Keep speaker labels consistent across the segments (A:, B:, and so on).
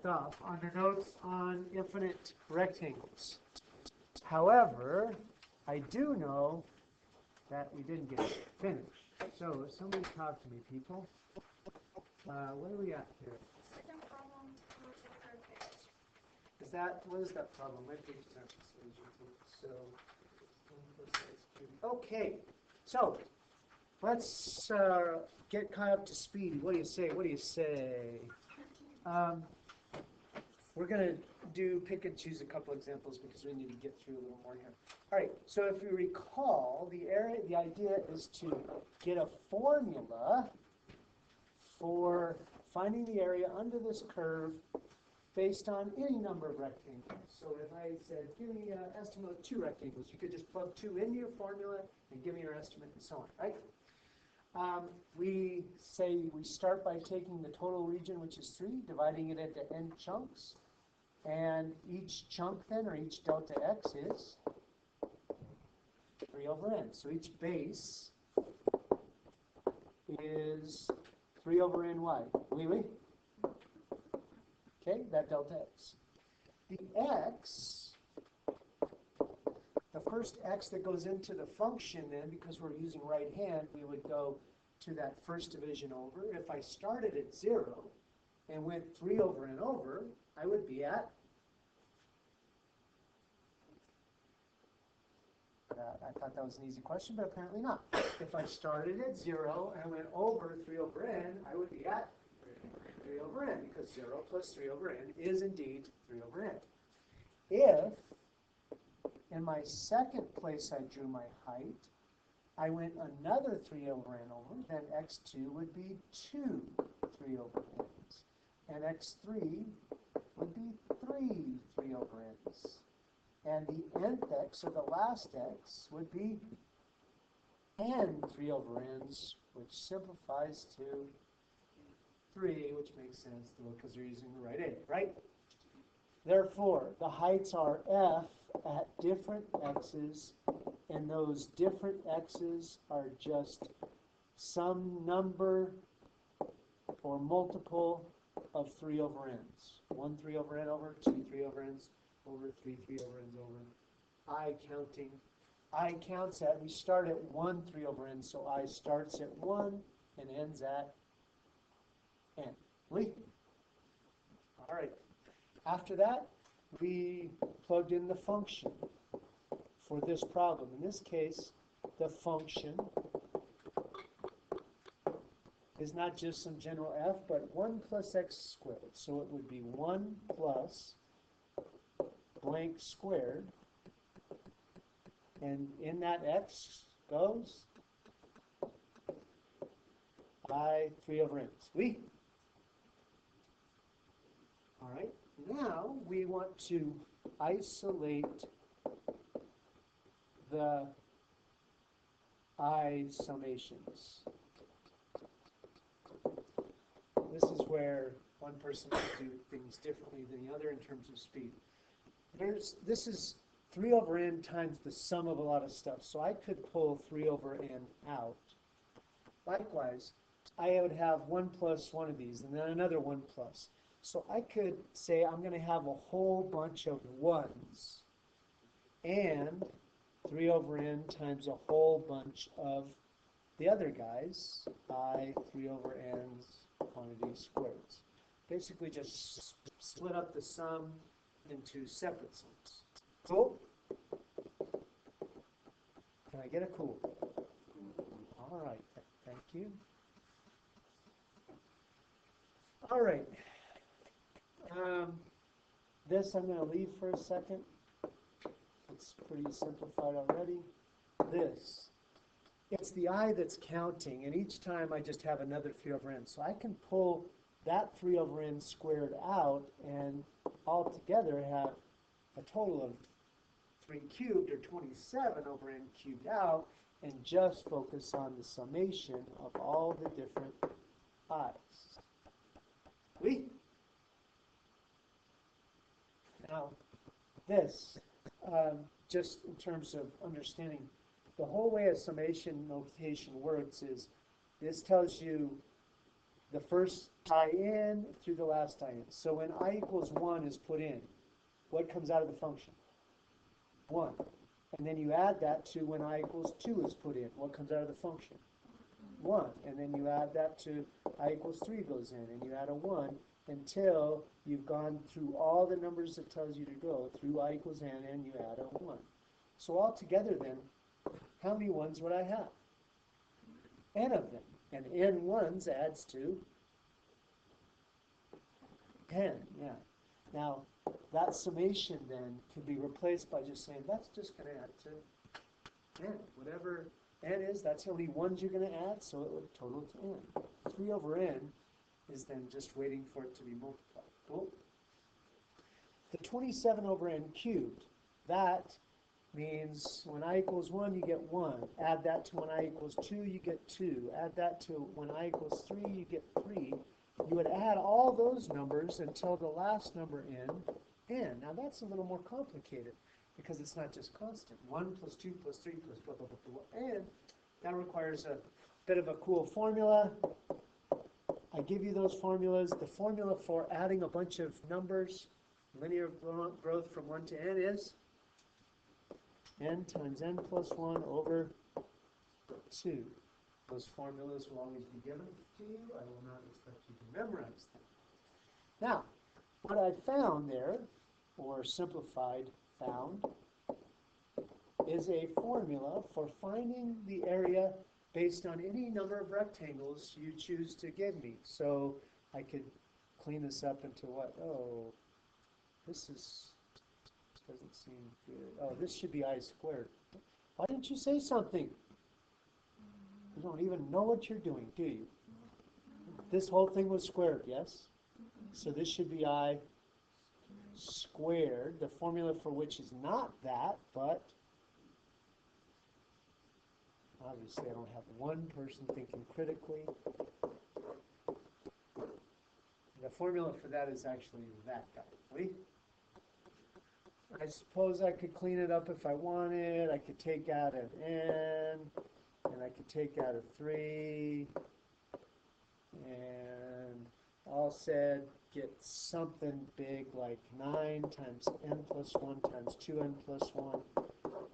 A: left off on the notes on infinite rectangles. However, I do know that we didn't get finished. So if somebody talk to me, people. What are we at here?
B: Second problem for the third page.
A: What is that problem? My page is not so. Okay, so let's get caught up to speed. What do you say? What do you say? We're going to pick and choose a couple examples because we need to get through a little more here. All right, so if you recall, the idea is to get a formula for finding the area under this curve based on any number of rectangles. So if I said, give me an estimate of 2 rectangles, you could just plug 2 into your formula and give me your estimate and so on, right? We say we start by taking the total region, which is 3, dividing it into n chunks. And each chunk then, or each delta x is 3 over n. So each base is 3 over ny. Oui? Okay, that delta x. The x, the first x that goes into the function then, because we're using right hand, we would go to that first division over. If I started at 0 and went 3 over and over, I would be at I thought that was an easy question, but apparently not. If I started at 0 and went over 3 over n, I would be at 3 over n, because 0 plus 3 over n is indeed 3 over n. If, in my second place I drew my height, I went another 3 over n over, then x2 would be 2 3 over n's. And x3 would be 3 over n's. And the nth x, or the last x, would be n 3 over n's, which simplifies to 3, which makes sense because they're using the right a, right? Therefore, the heights are f at different x's, and those different x's are just some number or multiple of 3 over n's. 1 3 over n over, 2 3 over n's over, 3 3 over n's over. I counting. I counts at, we start at 1 3 over n, so I starts at 1 and ends at n. Oui? All right. After that, we plugged in the function for this problem. In this case, the function is not just some general f, but 1 plus x squared. So it would be 1 plus blank squared. And in that x goes I 3 over n's. Oui? All right. Now we want to isolate the I summations. This is where one person can do things differently than the other in terms of speed. This is 3 over n times the sum of a lot of stuff. So I could pull 3 over n out. Likewise, I would have 1 plus one of these, and then another 1 plus. So I could say I'm going to have a whole bunch of 1's and 3 over n times a whole bunch of the other guys, I 3 over n's quantity squareds. Basically just split up the sum into separate sums. Cool? Can I get a cool? All right, thank you. All right. This I'm going to leave for a second. It's pretty simplified already. This, it's the I that's counting, and each time I just have another 3 over n. So I can pull that 3 over n squared out and altogether have a total of 3 cubed, or 27 over n cubed out, and just focus on the summation of all the different i's. Oui? Now, this, just in terms of understanding, the whole way a summation notation works is this tells you the first I in through the last I in. So when I equals 1 is put in, what comes out of the function? 1. And then you add that to when I equals 2 is put in. What comes out of the function? 1. And then you add that to I equals 3 goes in, and you add a 1 until you've gone through all the numbers it tells you to go through I equals n, and you add a 1. So altogether then, how many 1s would I have? N of them. And n 1s adds to 10, yeah. Now, that summation then can be replaced by just saying that's just going to add to n. Whatever n is, that's how many 1s you're going to add, so it would total to n. 3 over n is then just waiting for it to be multiplied. Cool? The 27 over n cubed, that means when I equals 1, you get 1. Add that to when I equals 2, you get 2. Add that to when I equals 3, you get 3. You would add all those numbers until the last number in n. Now that's a little more complicated because it's not just constant. 1 plus 2 plus 3 plus blah, blah, blah, blah. And that requires a bit of a cool formula. I give you those formulas. The formula for adding a bunch of numbers, linear growth from 1 to n is n times n plus 1 over 2. Those formulas will always be given to you. I will not expect you to memorize them. Now, what I found there, or simplified found, is a formula for finding the area based on any number of rectangles you choose to give me. So I could clean this up into what? Oh, this doesn't seem good. Oh, this should be I squared. Why didn't you say something? You don't even know what you're doing, do you? This whole thing was squared, yes? So this should be I squared, the formula for which is not that, but obviously I don't have one person thinking critically. The formula for that is actually that guy. See? I suppose I could clean it up if I wanted. I could take out an n, and I could take out a 3, and all said, get something big like 9 times n plus 1 times 2n plus 1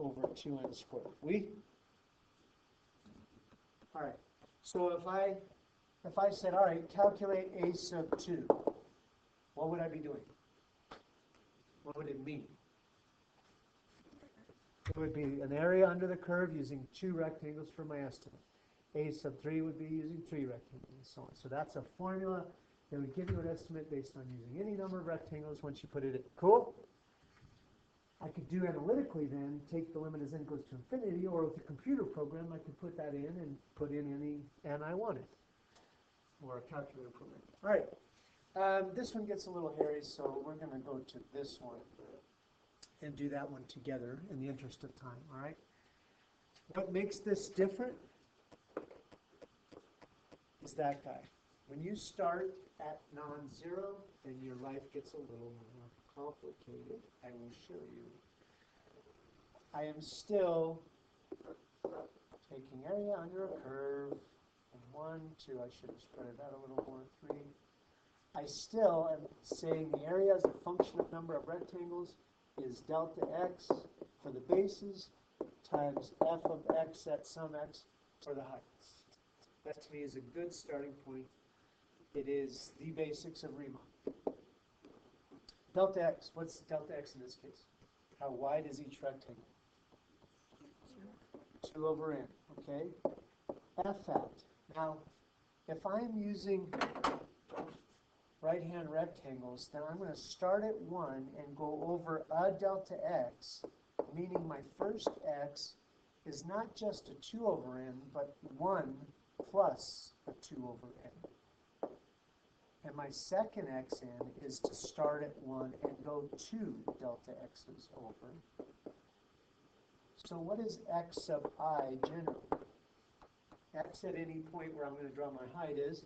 A: over 2n squared. We? All right. So if I said, all right, calculate a sub 2, what would I be doing? What would it mean? It would be an area under the curve using 2 rectangles for my estimate. A sub 3 would be using 3 rectangles and so on. So that's a formula that would give you an estimate based on using any number of rectangles once you put it in. Cool? I could do analytically then, take the limit as n goes to infinity, or with a computer program I could put that in and put in any n I wanted, or a calculator program. All right, this one gets a little hairy, so we're going to go to this one and do that one together in the interest of time, all right? What makes this different is that guy. When you start at non-zero, then your life gets a little more complicated. I will show you. I am still taking area under a curve, and 1, 2, I should have spread it out a little more, 3. I still am saying the area as a function of number of rectangles is delta x for the bases times f of x at some x for the heights. That to me is a good starting point. It is the basics of Riemann. Delta x, what's delta x in this case? How wide is each rectangle? 2 over n, okay? F at. Now, if I'm using right-hand rectangles, then I'm going to start at 1 and go over a delta x, meaning my first x is not just a 2 over n, but 1 plus a 2 over n. And my second xn is to start at 1 and go 2 delta x's over. So what is x sub I generally? X at any point where I'm going to draw my height is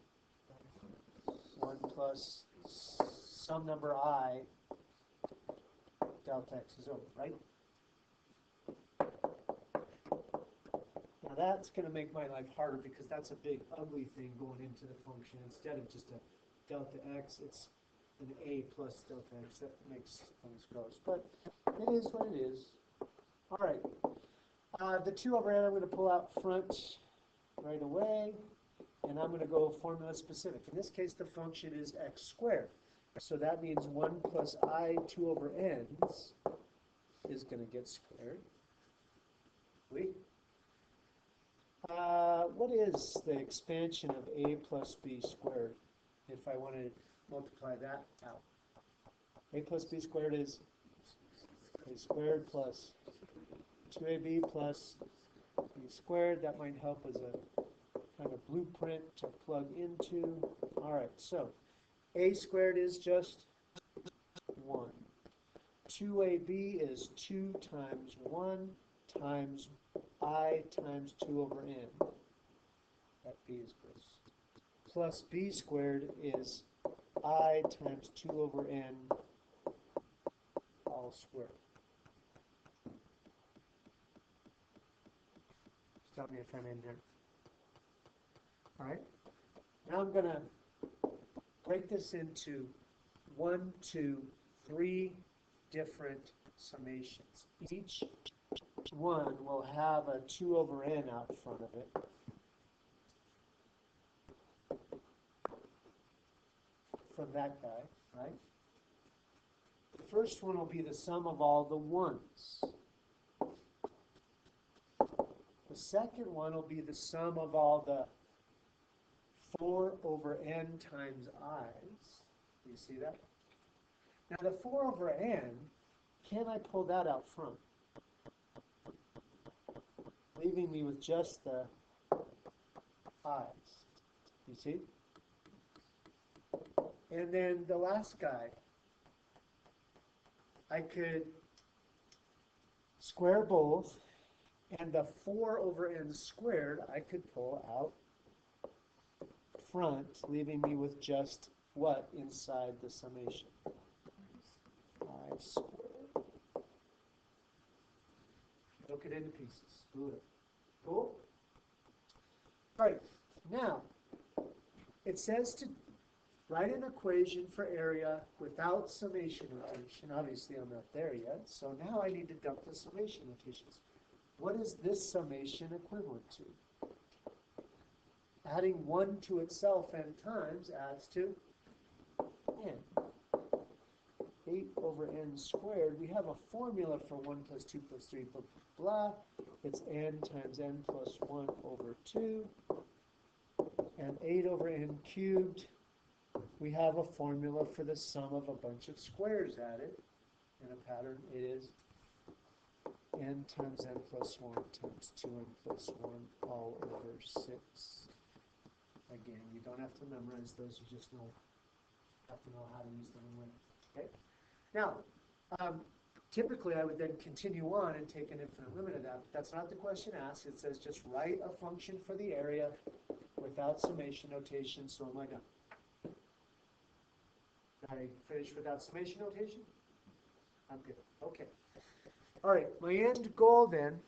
A: 1 plus some number I delta x is over, right? Now that's going to make my life harder because that's a big ugly thing going into the function. Instead of just a delta x, it's an a plus delta x. That makes things gross. But it is what it is. All right. The 2 over n I'm going to pull out front right away. And I'm going to go formula specific. In this case, the function is x squared. So that means 1 plus I 2 over n's is going to get squared. What is the expansion of a plus b squared if I want to multiply that out? A plus b squared is a squared plus 2ab plus b squared. That might help as a kind of blueprint to plug into. All right, so a squared is just 1. 2ab is 2 times 1 times I times 2 over n. That b is gross. Plus b squared is I times 2 over n all squared. Stop me if I'm in there. All right. Now I'm going to break this into 1, 2, 3 different summations. Each one will have a 2 over n out front of it. From that guy, right? The first one will be the sum of all the ones. The second one will be the sum of all the 4 over n times i's. Do you see that? Now the 4 over n, can I pull that out front? Leaving me with just the i's. You see? And then the last guy, I could square both, and the 4 over n squared I could pull out front, leaving me with just what inside the summation? I squared. Broke it into pieces. Good. Cool? All right. Now, it says to write an equation for area without summation notation. Obviously, I'm not there yet. So now I need to dump the summation notations. What is this summation equivalent to? Adding 1 to itself n times adds to n. 8 over n squared. We have a formula for 1 plus 2 plus 3 blah, blah, blah. It's n times n plus 1 over 2. And 8 over n cubed. We have a formula for the sum of a bunch of squares added. In a pattern, it is n times n plus 1 times 2n plus 1 all over 6. Again, you don't have to memorize those, you just have to know how to use them and when. Okay? Now, typically I would then continue on and take an infinite limit of that, but that's not the question asked. It says just write a function for the area without summation notation, so am I done? I finished without summation notation? I'm good. Okay. All right, my end goal then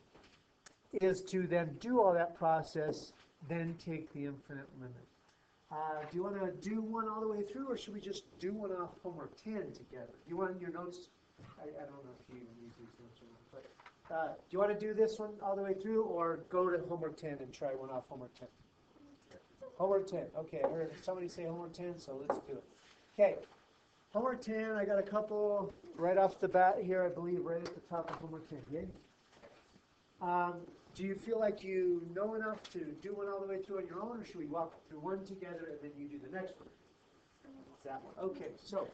A: is to then do all that process, then take the infinite limit. Do you want to do one all the way through, or should we just do one off homework 10 together? Do you want your notes? I don't know if you use these notes or not, but do you want to do this one all the way through, or go to homework 10 and try one off homework 10? Homework 10. Okay, I heard somebody say homework 10, so let's do it. Okay. Homework 10, I got a couple right off the bat here, I believe, right at the top of homework 10. Yay? Do you feel like you know enough to do one all the way through on your own, or should we walk through one together and then you do the next one? It's that one. Okay, so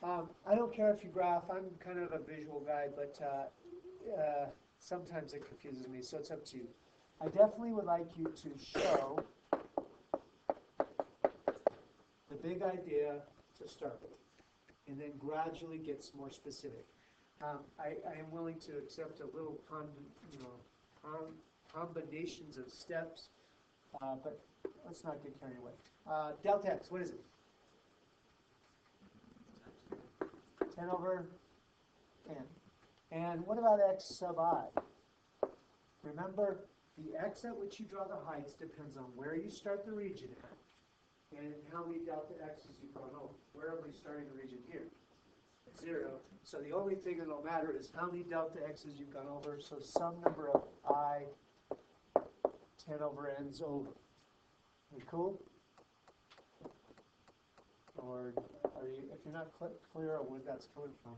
A: I don't care if you graph. I'm kind of a visual guy, but sometimes it confuses me, so it's up to you. I definitely would like you to show the big idea to start with, and then gradually gets more specific. I am willing to accept a little combinations of steps, but let's not get carried away. Delta x, what is it? 10 over n. And what about x sub I? Remember, the x at which you draw the heights depends on where you start the region at and how many delta x's you've gone over. Where are we starting the region here? 0. So the only thing that'll matter is how many delta x's you've gone over. So some number of I 10 over n's over. Are you cool? Or are you, if you're not clear on where that's coming from,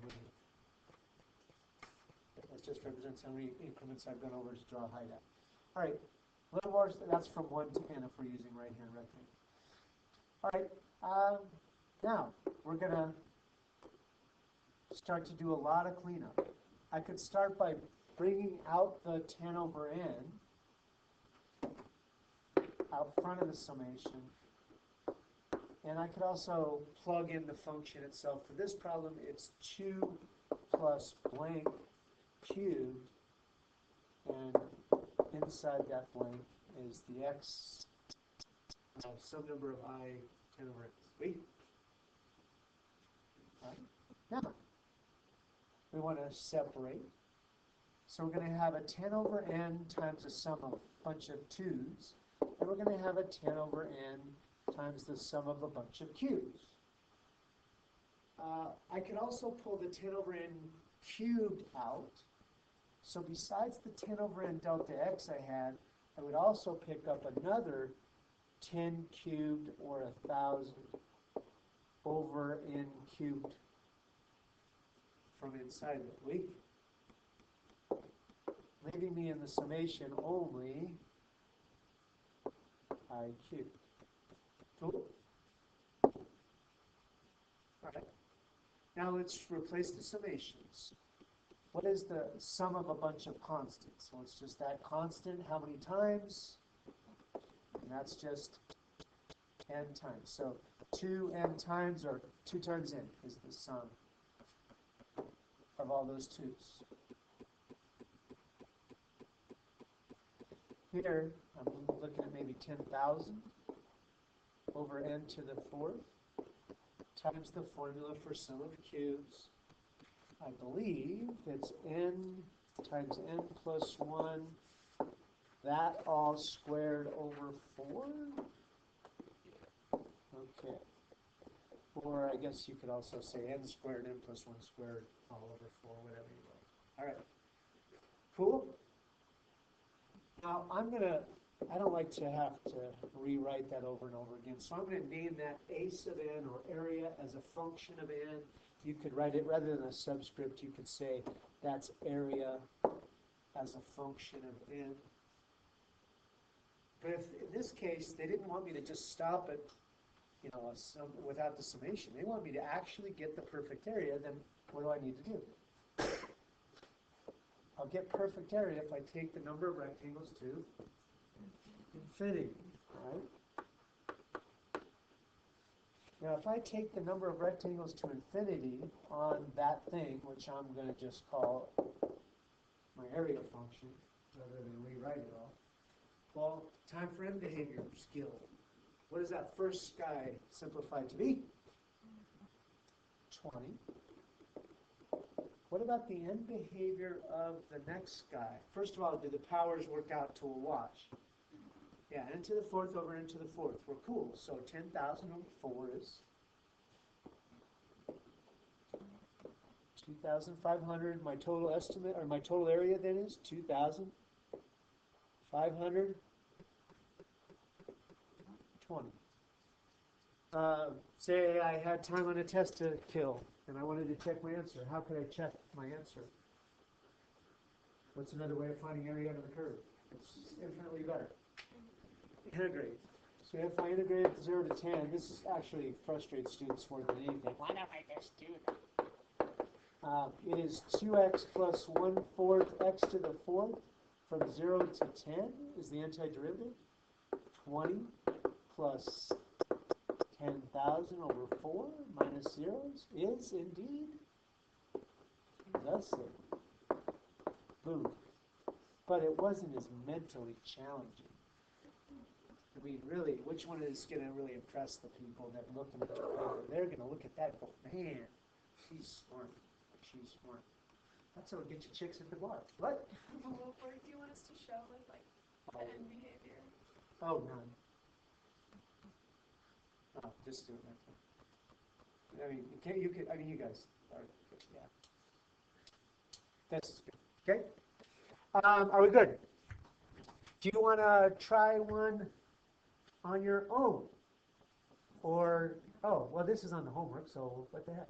A: that just represents how many increments I've gone over to draw height at. All right, a little more, that's from 1 to n if we're using right-hand rectangle. All right, now we're going to start to do a lot of cleanup. I could start by bringing out the 10 over n out front of the summation. And I could also plug in the function itself. For this problem, it's 2 plus blank cubed, and inside that blank is the x of some number of I 10 over n. Sweet. All right. Now, we want to separate. So we're going to have a 10 over n times the sum of a bunch of 2's, and we're going to have a 10 over n times the sum of a bunch of cubes. I could also pull the 10 over n cubed out. So besides the 10 over n delta x I had, I would also pick up another 10 cubed or 1,000 over n cubed from inside of it. Wait. Leaving me in the summation only I cubed. Cool. All right. Now let's replace the summations. What is the sum of a bunch of constants? So it's just that constant, how many times? And that's just n times. So 2n times, or 2 times n is the sum of all those 2's. Here, I'm looking at maybe 10,000 over n to the 4th times the formula for sum of cubes. I believe it's n times n plus 1, that all squared over 4. Okay. Or I guess you could also say n squared, n plus 1 squared, all over 4, whatever you want. All right. Cool? Now, I don't like to have to rewrite that over and over again, so I'm going to name that a sub n, or area, as a function of n. You could write it, rather than a subscript, you could say that's area as a function of n. But if, in this case, they didn't want me to just stop at, without the summation. They want me to actually get the perfect area, then what do I need to do? I'll get perfect area if I take the number of rectangles to infinity, right? Now, if I take the number of rectangles to infinity on that thing, which I'm going to just call my area function, rather than rewrite it all, well, time for end behavior skill. What is that first guy simplified to be? 20. What about the end behavior of the next guy? First of all, do the powers work out to a wash? Yeah, n to the 4th over n to the 4th. We're cool. So 10,000 over 4 is 2,500. My total estimate, or my total area then is 2,520. Say I had time on a test to kill, and I wanted to check my answer. How could I check my answer? What's another way of finding area under the curve? It's infinitely better. Integrate. So if I integrate 0 to 10, this is actually frustrates students more than anything. Why don't I just do that? It is 2x plus 1/4 x to the 4th from 0 to 10 is the antiderivative. 20 plus 10,000 over 4 minus zeros is indeed the same. Boom. But it wasn't as mentally challenging. I mean, really, which one is going to really impress the people that look at the paper? They're going to look at that and go, man, she's smart. She's smart. That's how we get you chicks at the bar. What?
B: What word do you want us to show with, like? And behavior.
A: Oh, none. Oh, just do it like that. I mean, I mean, you guys are, yeah. That's good. Okay. Are we good? Do you want to try one on your own? Or, oh, well, this is on the homework, so what the heck?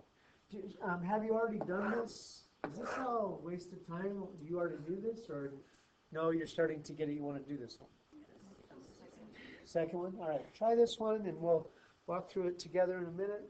A: Have you already done this? Is this all wasted time? Do you already do this, or no, you're starting to get it, you want to do this one? Second one? All right, try this one, and we'll walk through it together in a minute.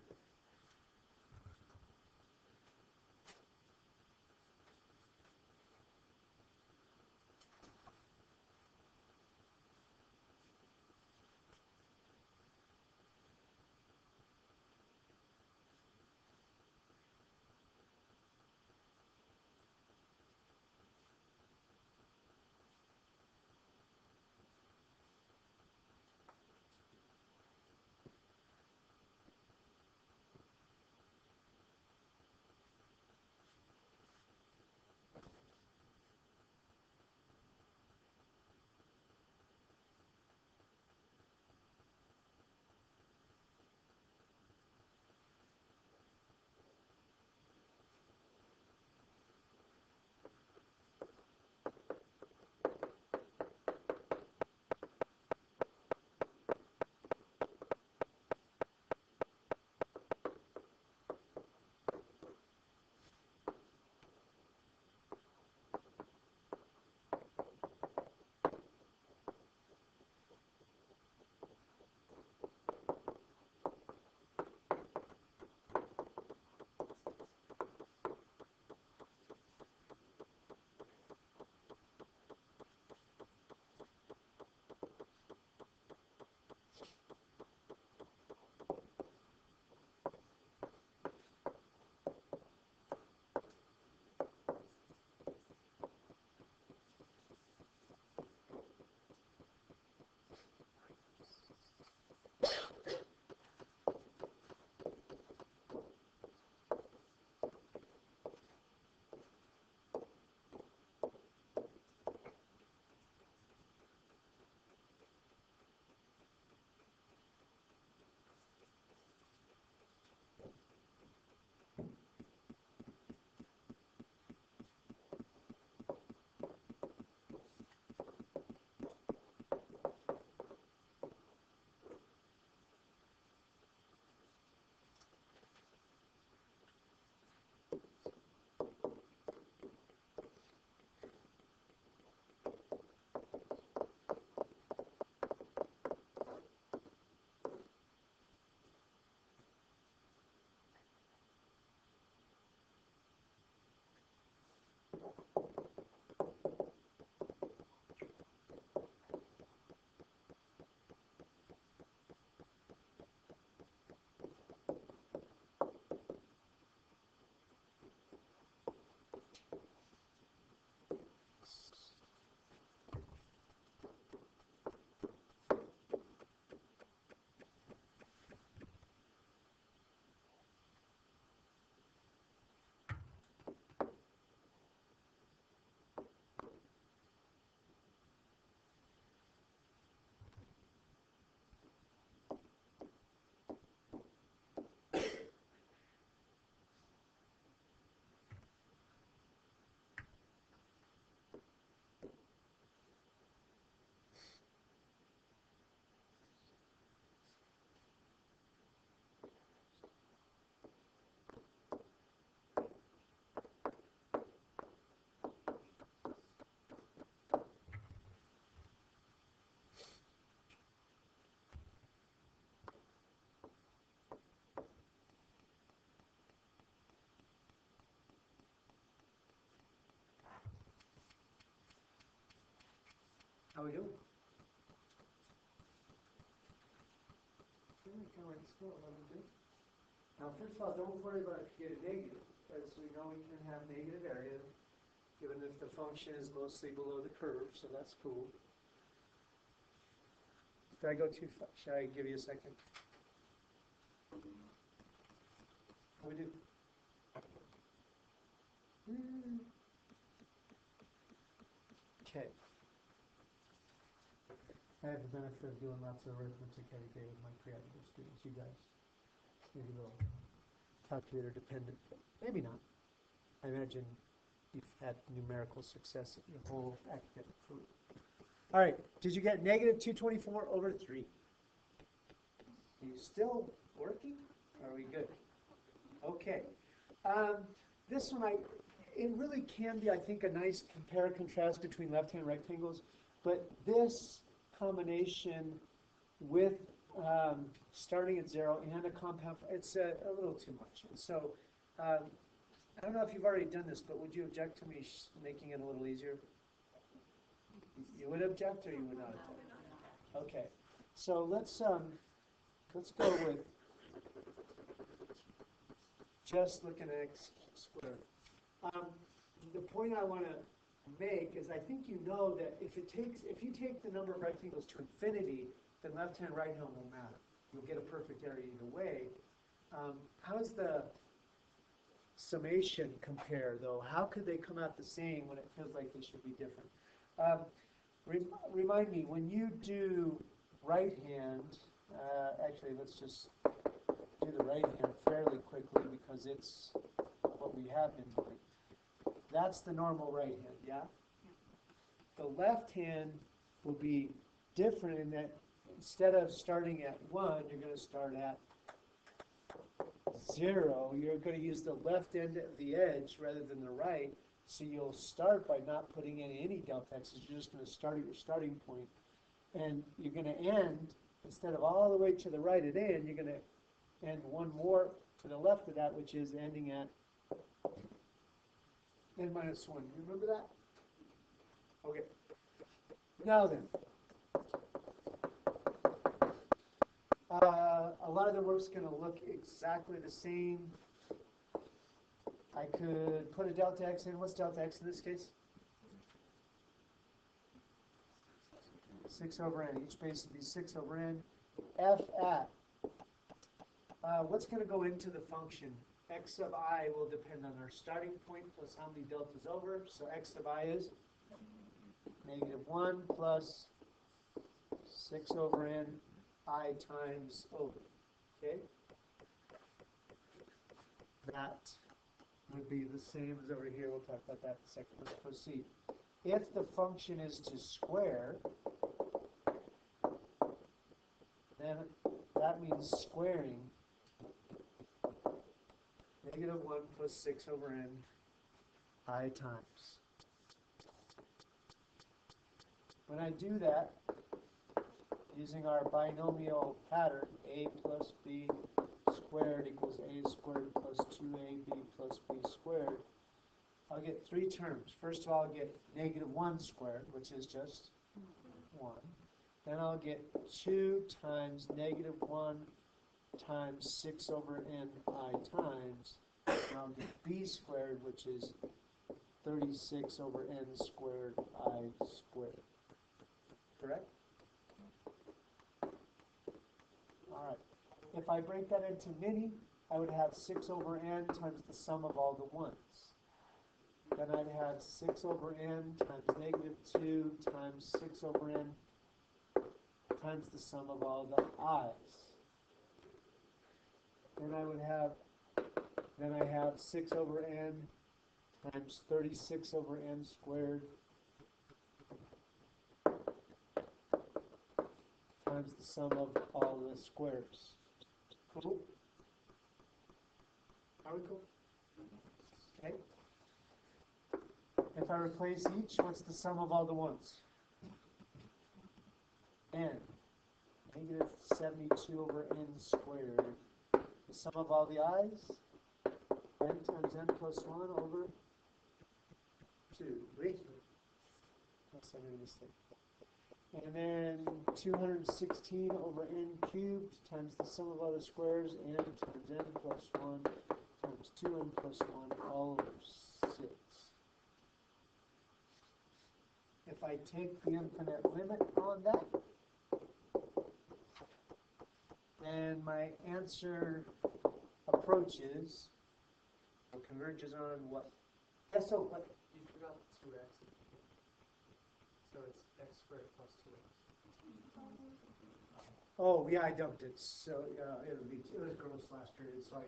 A: How we doing? Kind of like school, how we do? Now, first of all, don't worry about if you get a negative, because we know we can have negative area, given if the function is mostly below the curve, so that's cool. Did I go too far? Should I give you a second? How we do? Okay. I have the benefit of doing lots of arithmetic every day with my pre-algebra students. You guys, maybe a little calculator dependent, but maybe not. I imagine you've had numerical success in your whole academic career. All right, did you get negative 224 over 3? Are you still working? Are we good? Okay. This one, it really can be, I think, a nice compare and contrast between left-hand rectangles, but this combination with starting at 0 and a compound, it's a little too much. And so, I don't know if you've already done this, but would you object to me making it a little easier? You would object or you would not object? Okay. So let's go with just looking at x squared. The point I want to make is I think you know that if you take the number of rectangles to infinity, then left hand, right hand won't matter. You'll get a perfect area either way. How does the summation compare, though? How could they come out the same when it feels like they should be different? Remind me, when you do right hand, actually let's just do the right hand fairly quickly because it's what we have been doing. That's the normal right hand, yeah? The left hand will be different in that instead of starting at 1, you're going to start at 0. You're going to use the left end of the edge rather than the right. So you'll start by not putting in any delta x's. You're just going to start at your starting point. And you're going to end, instead of all the way to the right at n, you're going to end one more to the left of that, which is ending at n minus 1. You remember that? Okay. Now then, a lot of the work's going to look exactly the same. I could put a delta x in. What's delta x in this case? 6 over n. Each base would be 6 over n. F at. What's going to go into the function? X of I will depend on our starting point plus how many deltas over. So x of I is negative 1 plus 6 over n I times over. Okay? That would be the same as over here. We'll talk about that in a second. Let's proceed. If the function is to square, then that means squaring negative 1 plus 6 over n I times. When I do that, using our binomial pattern, a plus b squared equals a squared plus 2ab plus b squared, I'll get 3 terms. First of all, I'll get negative 1 squared, which is just 1. Then I'll get 2 times negative 1 times 6 over n I times, and I'll get b squared, which is 36 over n squared I squared. Correct? All right. If I break that into many, I would have 6 over n times the sum of all the 1s. Then I'd have 6 over n times negative 2 times 6 over n times the sum of all the i's. Then I have 6 over n times 36 over n squared times the sum of all the squares. Cool? Are we cool? Okay. If I replace each, what's the sum of all the ones? N. Negative 72 over n squared. The sum of all the i's? N times n plus 1 over 2. Wait. That's a mistake. And then 216 over n cubed times the sum of all the squares, n times n plus 1 times 2n plus 1 all over 6. If I take the infinite limit on that, then my answer approaches or converges on what? Yeah, so what? You forgot 2x. So it's x squared plus 2x. Oh, yeah, I dumped it, so, it was gross last period, so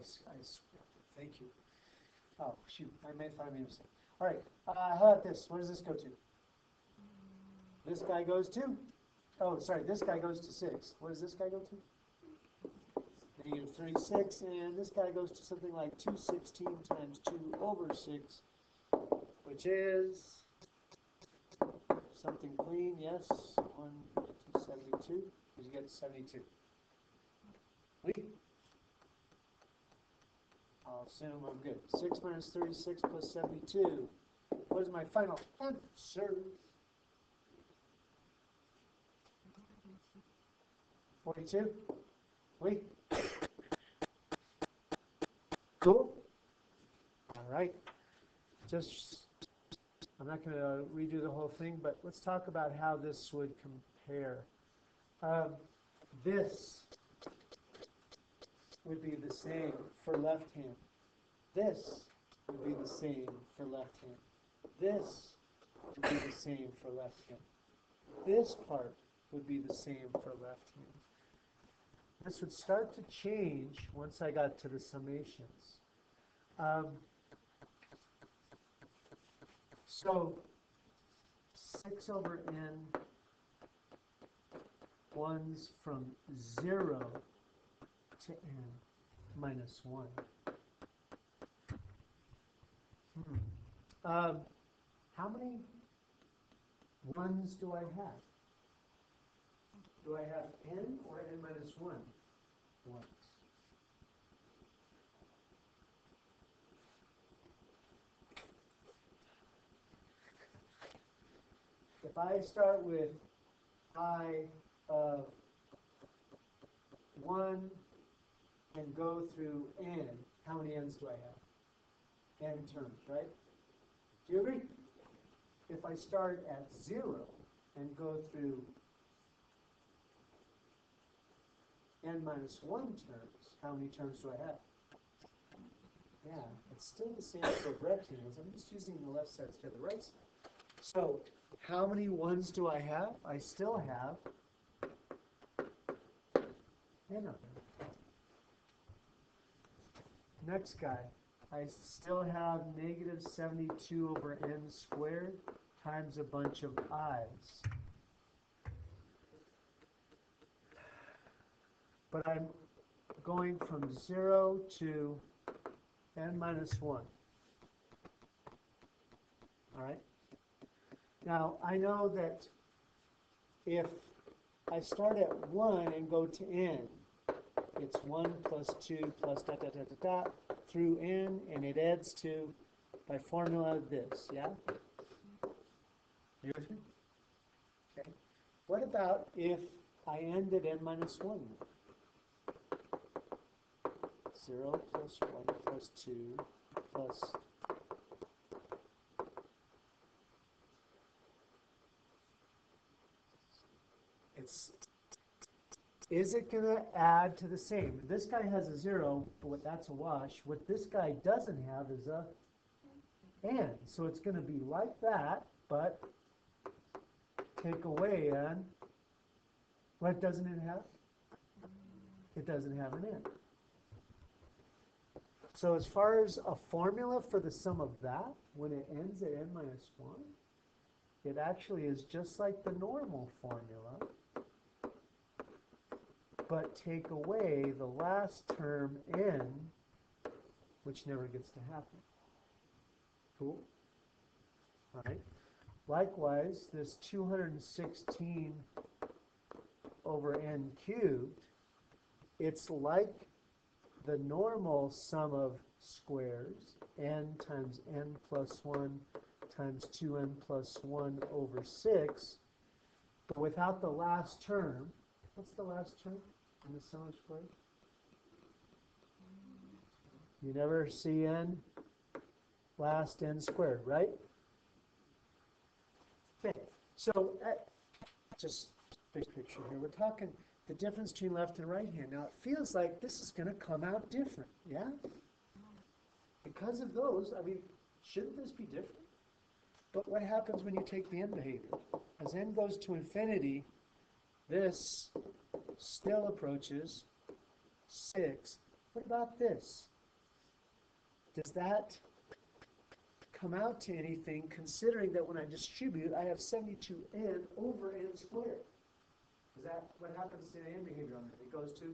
A: thank you. Oh, shoot, I made a mistake. All right, how about this? Where does this go to? This guy goes to? Oh, sorry, this guy goes to 6. Where does this guy go to? -36, and this guy goes to something like 216 times 2 over 6, which is something clean, yes, 272, because you get 72. I'll assume I'm good. 6 minus 36 plus 72. What is my final answer? 42? Oui? Cool? All right. I'm not going to redo the whole thing, but let's talk about how this would compare. This would be the same for left hand. This would be the same for left hand. This would be the same for left hand. This part would be the same for left hand. This would start to change once I got to the summations. So 6 over n ones from 0 to n minus 1. How many ones do I have? Do I have n or n minus 1 ones? If I start with I of 1 and go through n, how many n's do I have? N terms, right? Do you agree? If I start at 0 and go through n minus 1 terms, how many terms do I have? Yeah, it's still the same for rectangles. I'm just using the left side instead of the right side. So how many ones do I have? I still have n of them. Next guy, I still have negative 72 over n squared times a bunch of i's. But I'm going from 0 to n minus 1. All right? Now, I know that if I start at 1 and go to n, it's 1 plus 2 plus dot, dot, dot, dot, dot, through n, and it adds to, by formula, this, yeah? You with me? Okay. What about if I end at n minus 1? 0 plus 1 plus 2 plus... Is it going to add to the same? This guy has a 0, but that's a wash. What this guy doesn't have is a n. So it's going to be like that, but take away n. What doesn't it have? It doesn't have an n. So as far as a formula for the sum of that, when it ends at n minus 1, it actually is just like the normal formula, but take away the last term n, which never gets to happen. Cool? All right. Likewise, this 216 over n cubed, it's like the normal sum of squares, n times n plus 1 times 2n plus 1 over 6, but without the last term. What's the last term in the sum of squares? You never see n last n squared, right? Okay, so just big picture here. We're talking the difference between left and right hand. Now it feels like this is going to come out different, yeah? Because of those, I mean, shouldn't this be different? But what happens when you take the n behavior? As n goes to infinity, This still approaches 6. What about this? Does that come out to anything, considering that when I distribute, I have 72n over n squared? Is that what happens to the n behavior on it? It goes to?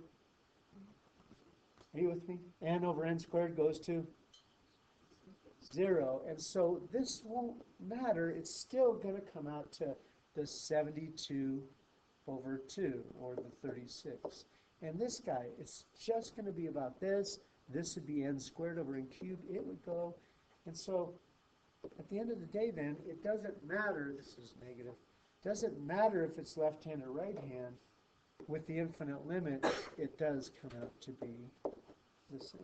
A: Are you with me? N over n squared goes to 0. And so this won't matter. It's still going to come out to the 72 over 2, or the 36. And this guy, it's just going to be about this. This would be n squared over n cubed. It would go. And so at the end of the day, then, it doesn't matter. This is negative. Doesn't matter if it's left hand or right hand. With the infinite limit, it does come out to be the same.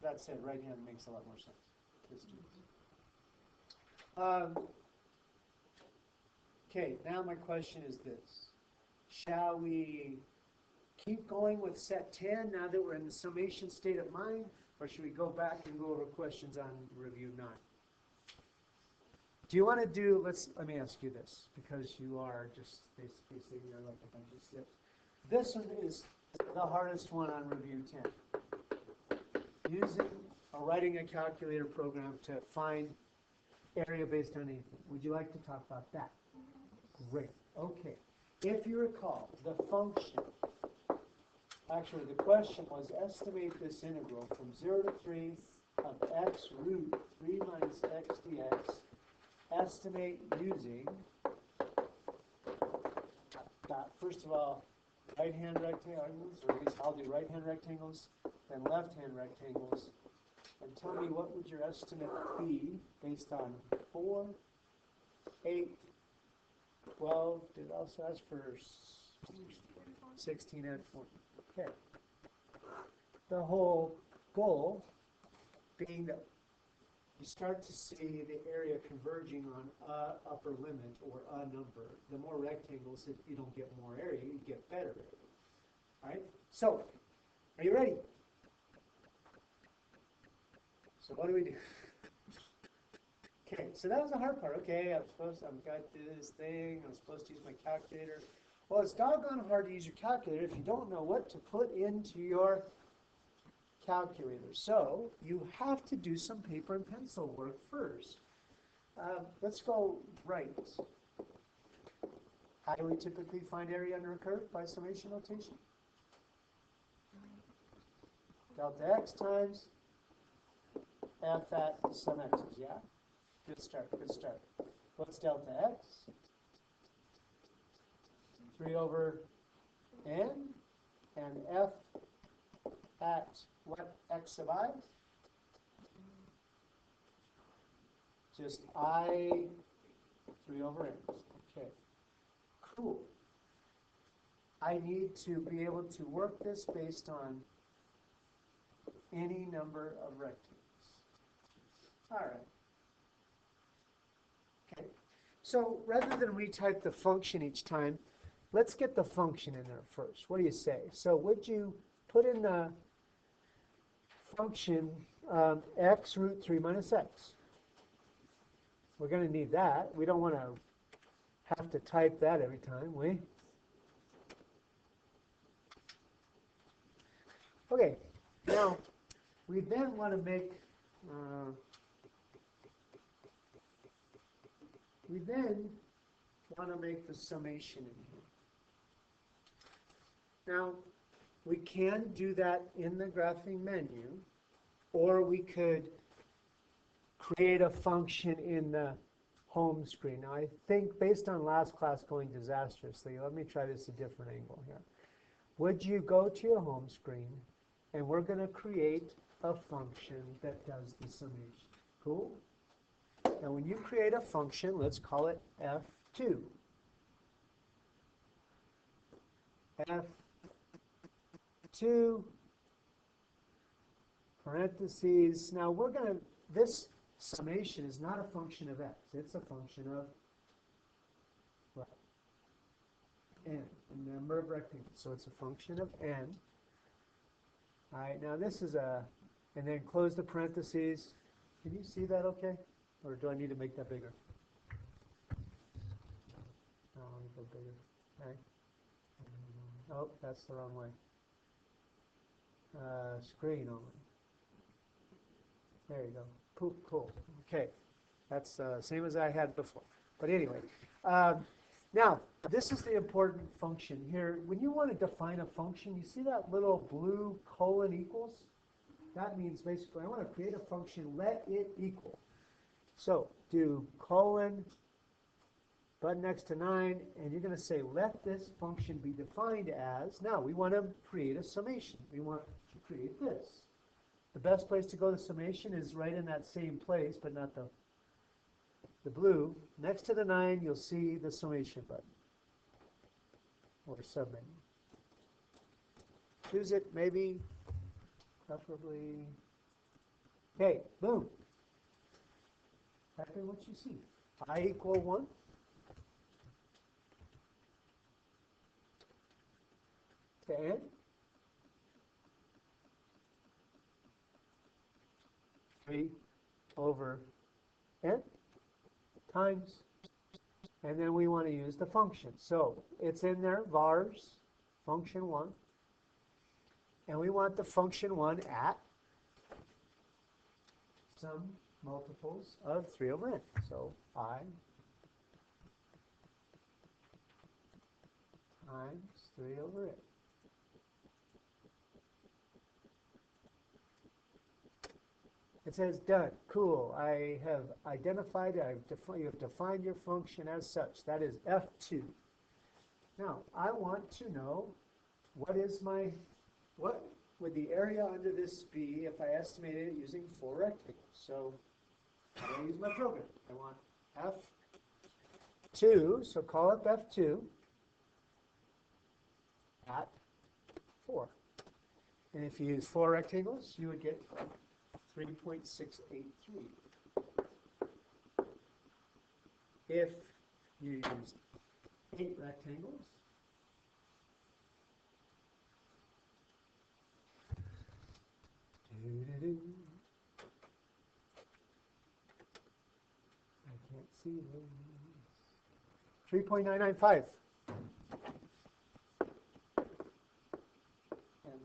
A: That said, right hand makes a lot more sense. Okay, now my question is this. Shall we keep going with set 10 now that we're in the summation state of mind, or should we go back and go over questions on review 9? Do you want to do, let me ask you this, because you are just basically sitting there like a bunch of slips. This one is the hardest one on review 10. Using or writing a calculator program to find area based on anything. Would you like to talk about that? Great. Okay. If you recall, the function, actually the question was estimate this integral from 0 to 3 of x root 3 minus x dx. Estimate using, first of all, right-hand rectangles, or at least I'll do right-hand rectangles, then left-hand rectangles, and tell me what would your estimate be based on 4, 8, 12, did it also ask for 16 and 14. Okay. The whole goal being that you start to see the area converging on a upper limit or a number. The more rectangles, you don't get more area, you get better area. All right? So, are you ready? So what do we do? Okay, so that was the hard part. Okay, I've got this thing, I'm supposed to use my calculator. Well, it's doggone hard to use your calculator if you don't know what to put into your calculator. So you have to do some paper and pencil work first. Let's go right. How do we typically find area under a curve? By summation notation? Delta x times f at some x's, yeah? Good start, good start. What's delta x? 3 over n, and f at what x of I? Just I 3 over n. Okay, cool. I need to be able to work this based on any number of rectangles. All right. Okay, so rather than retype the function each time, let's get the function in there first. What do you say? So would you put in the function x root 3 minus x? We're going to need that. We don't want to have to type that every time, we? Okay, now we then want to make the summation in here. Now, we can do that in the graphing menu, or we could create a function in the home screen. Now, I think based on last class going disastrously, let me try this a different angle here. Would you go to your home screen, and we're going to create a function that does the summation. Cool? Now, when you create a function, let's call it f2. f2 parentheses. Now, we're going to, this summation is not a function of x. It's a function of what? N, the number of rectangles. So it's a function of n. All right, now this is a, and then close the parentheses. Can you see that okay? Or do I need to make that bigger? No, let me go bigger. Okay. Oh, that's the wrong way. Screen only. There you go. Poop, cool. Okay. That's same as I had before. But anyway, now this is the important function here. When you want to define a function, you see that little blue colon equals? That means basically I want to create a function, let it equal. So do colon button next to 9, and you're going to say let this function be defined as, now we want to create a summation. We want to create this. The best place to go to summation is right in that same place, but not the blue. Next to the 9, you'll see the summation button or submenu. Choose it, maybe, preferably. Okay, boom. Type in what you see. I equal 1. To n. Three over n times, and then we want to use the function. So it's in there, vars, function 1, and we want the function 1 at some multiples of 3 over n. So I times 3 over n. It says done. Cool. I have identified, you have defined your function as such. That is F2. Now, I want to know what would the area under this be if I estimated it using 4 rectangles. So I'm going to use my program. I want F2, so call it F2 at 4. And if you use 4 rectangles, you would get 3.683. If you use 8 rectangles, I can't see this. 3.995.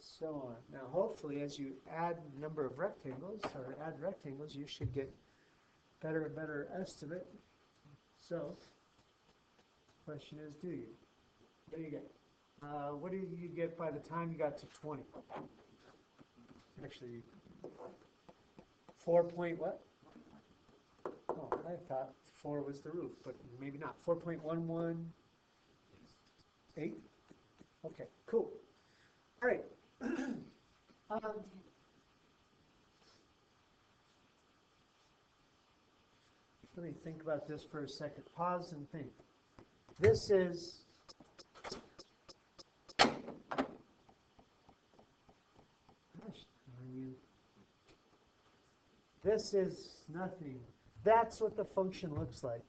A: So on. Now, hopefully, as you add number of rectangles or add rectangles, you should get better and better estimate. So, question is, do you? What do you get? What did you get by the time you got to 20? Actually, 4 point what? Oh, I thought 4 was the roof, but maybe not. 4.118? Okay, cool. All right. Let me think about this for a second. Pause and think. This is this is nothing. That's what the function looks like.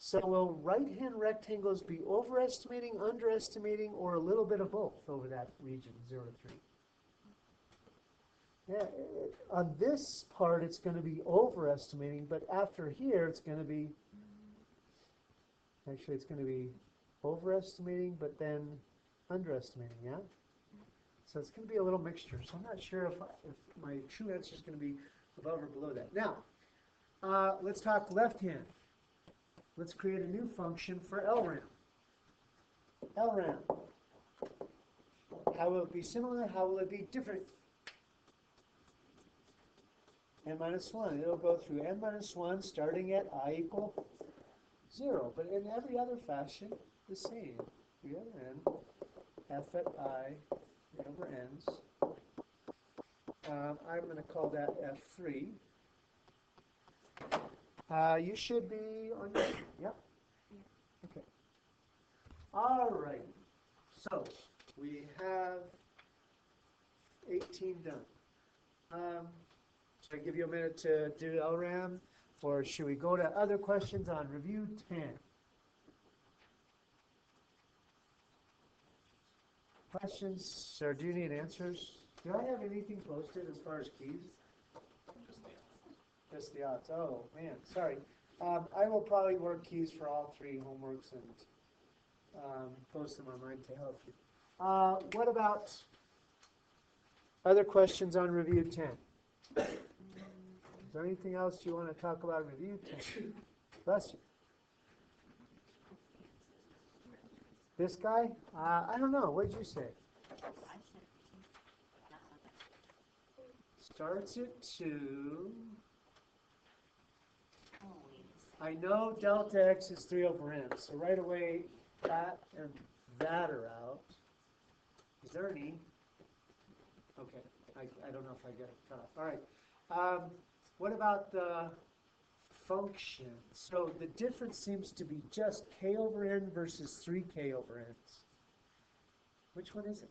A: So will right-hand rectangles be overestimating, underestimating, or a little bit of both over that region, 0 to 3? Yeah, on this part, it's going to be overestimating, but after here, it's going to be, actually, it's going to be overestimating, but then underestimating, yeah? So it's going to be a little mixture. So I'm not sure if my true answer is going to be above or below that. Now, let's talk left-hand. Let's create a new function for LRAM. LRAM. How will it be similar? How will it be different? N minus 1. It'll go through n minus 1 starting at I equal 0. But in every other fashion, the same. 3 over n, f at I, 3 over n's. I'm going to call that F3. You should be on your, yep. Okay. All right. So we have 18 done. Should I give you a minute to do LRAM, or should we go to other questions on review 10? Questions, or do you need answers? Do I have anything posted as far as keys? just the odds. Oh, man, sorry. I will probably work keys for all three homeworks and post them online to help you. What about other questions on review 10? Is there anything else you want to talk about in review 10? Bless you. This guy? I don't know. What did you say? Starts at 2. I know delta x is 3 over n, so right away that and that are out. Is there an e? Okay, I don't know if I get it cut off. All right. What about the function? So the difference seems to be just k over n versus 3k over n's. Which one is it?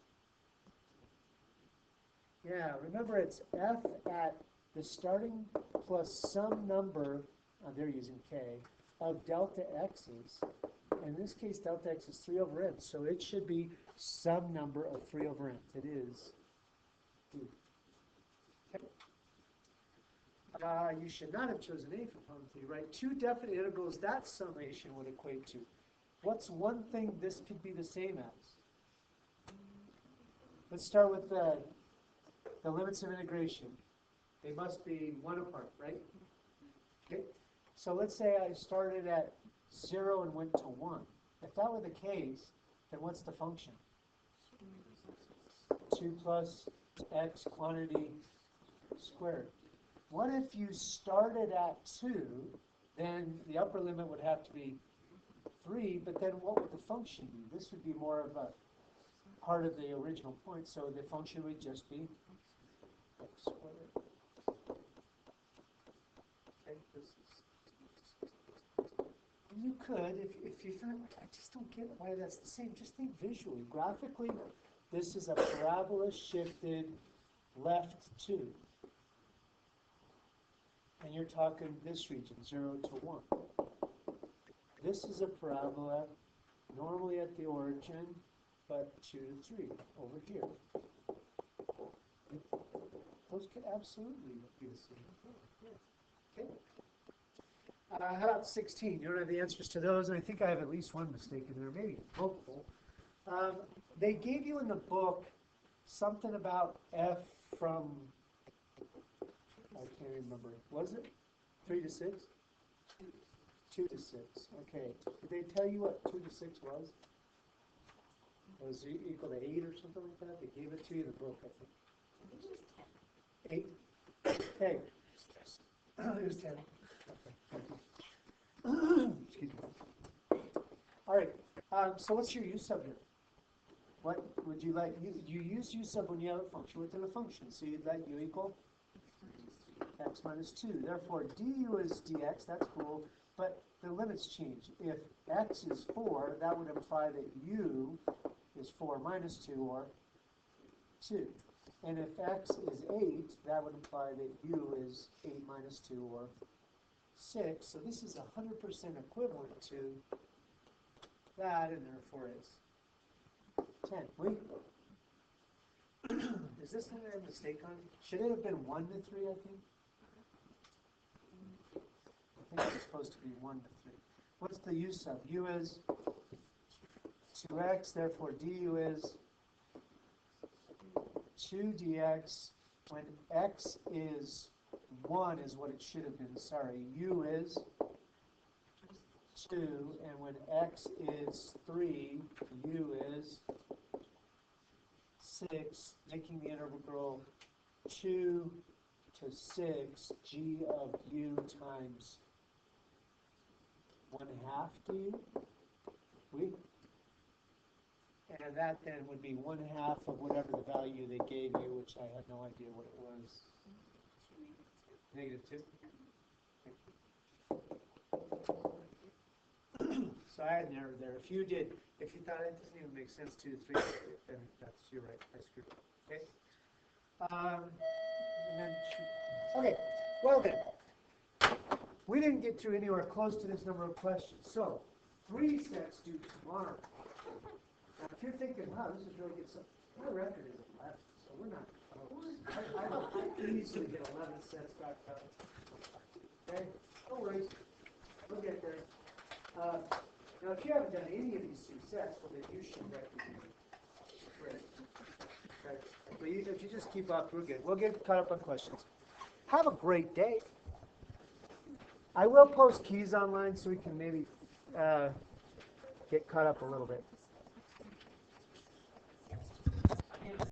A: Yeah, remember it's f at the starting plus some number, they're using k, of delta x's. In this case, delta x is 3 over n, so it should be some number of 3 over n. It is 2. Okay. You should not have chosen A for problem 3, right? 2 definite integrals, that summation would equate to. What's one thing this could be the same as? Let's start with the limits of integration. They must be 1 apart, right? Okay. So let's say I started at 0 and went to 1. If that were the case, then what's the function? 2 plus x quantity squared. What if you started at 2, then the upper limit would have to be 3, but then what would the function be? This would be more of a part of the original point, so the function would just be x squared. Okay, this is, you could, if you thought, I just don't get why that's the same, just think visually. Graphically, this is a parabola shifted left 2. And you're talking this region, 0 to 1. This is a parabola, normally at the origin, but 2 to 3 over here. Those could absolutely be the same. Yeah. Okay. How about 16? You don't have the answers to those, and I think I have at least one mistake in there, maybe multiple. They gave you in the book something about f from, I can't remember. Was it 3 to 6? 2 to 6. Okay. Did they tell you what 2 to 6 was? Was it equal to 8 or something like that? They gave it to you in the book, I think. 8? Okay. It was 10. Okay. Excuse me. All right. So what's your u sub here? What would you like? You use u sub when you have a function within a function. So you'd like u equal x minus 2. Therefore, du is dx. That's cool. But the limits change. If x is 4, that would imply that u is 4 minus 2, or 2. And if x is 8, that would imply that u is 8 minus 2, or 6. So this is 100% equivalent to that, and therefore it's 10. Wait. Is this one I have a mistake on? Should it have been 1 to 3, I think? I think it's supposed to be 1 to 3. What's the u sub? U is 2x, therefore du is 2 dx. When x is 1 is what it should have been, sorry. U is 2, and when x is 3, u is 6, making the integral 2 to 6 g of u times 1/2 du. And that then would be 1/2 of whatever the value they gave you, which I had no idea what it was. -2. So I had an error there. If you thought it doesn't even make sense, 2 to 3, then you're right. I screwed up. Okay. Okay. Well then, we didn't get to anywhere close to this number of questions. So 3 sets due tomorrow. Now, if you're thinking, wow, this is really good stuff, my record is 11, so we're not close. I easily get 11 sets back up. Okay? No worries. We'll get there. Now, if you haven't done any of these two sets, well, then you should recognize it. Okay? But if you just keep up, we're good. We'll get caught up on questions. Have a great day. I will post keys online so we can maybe get caught up a little bit.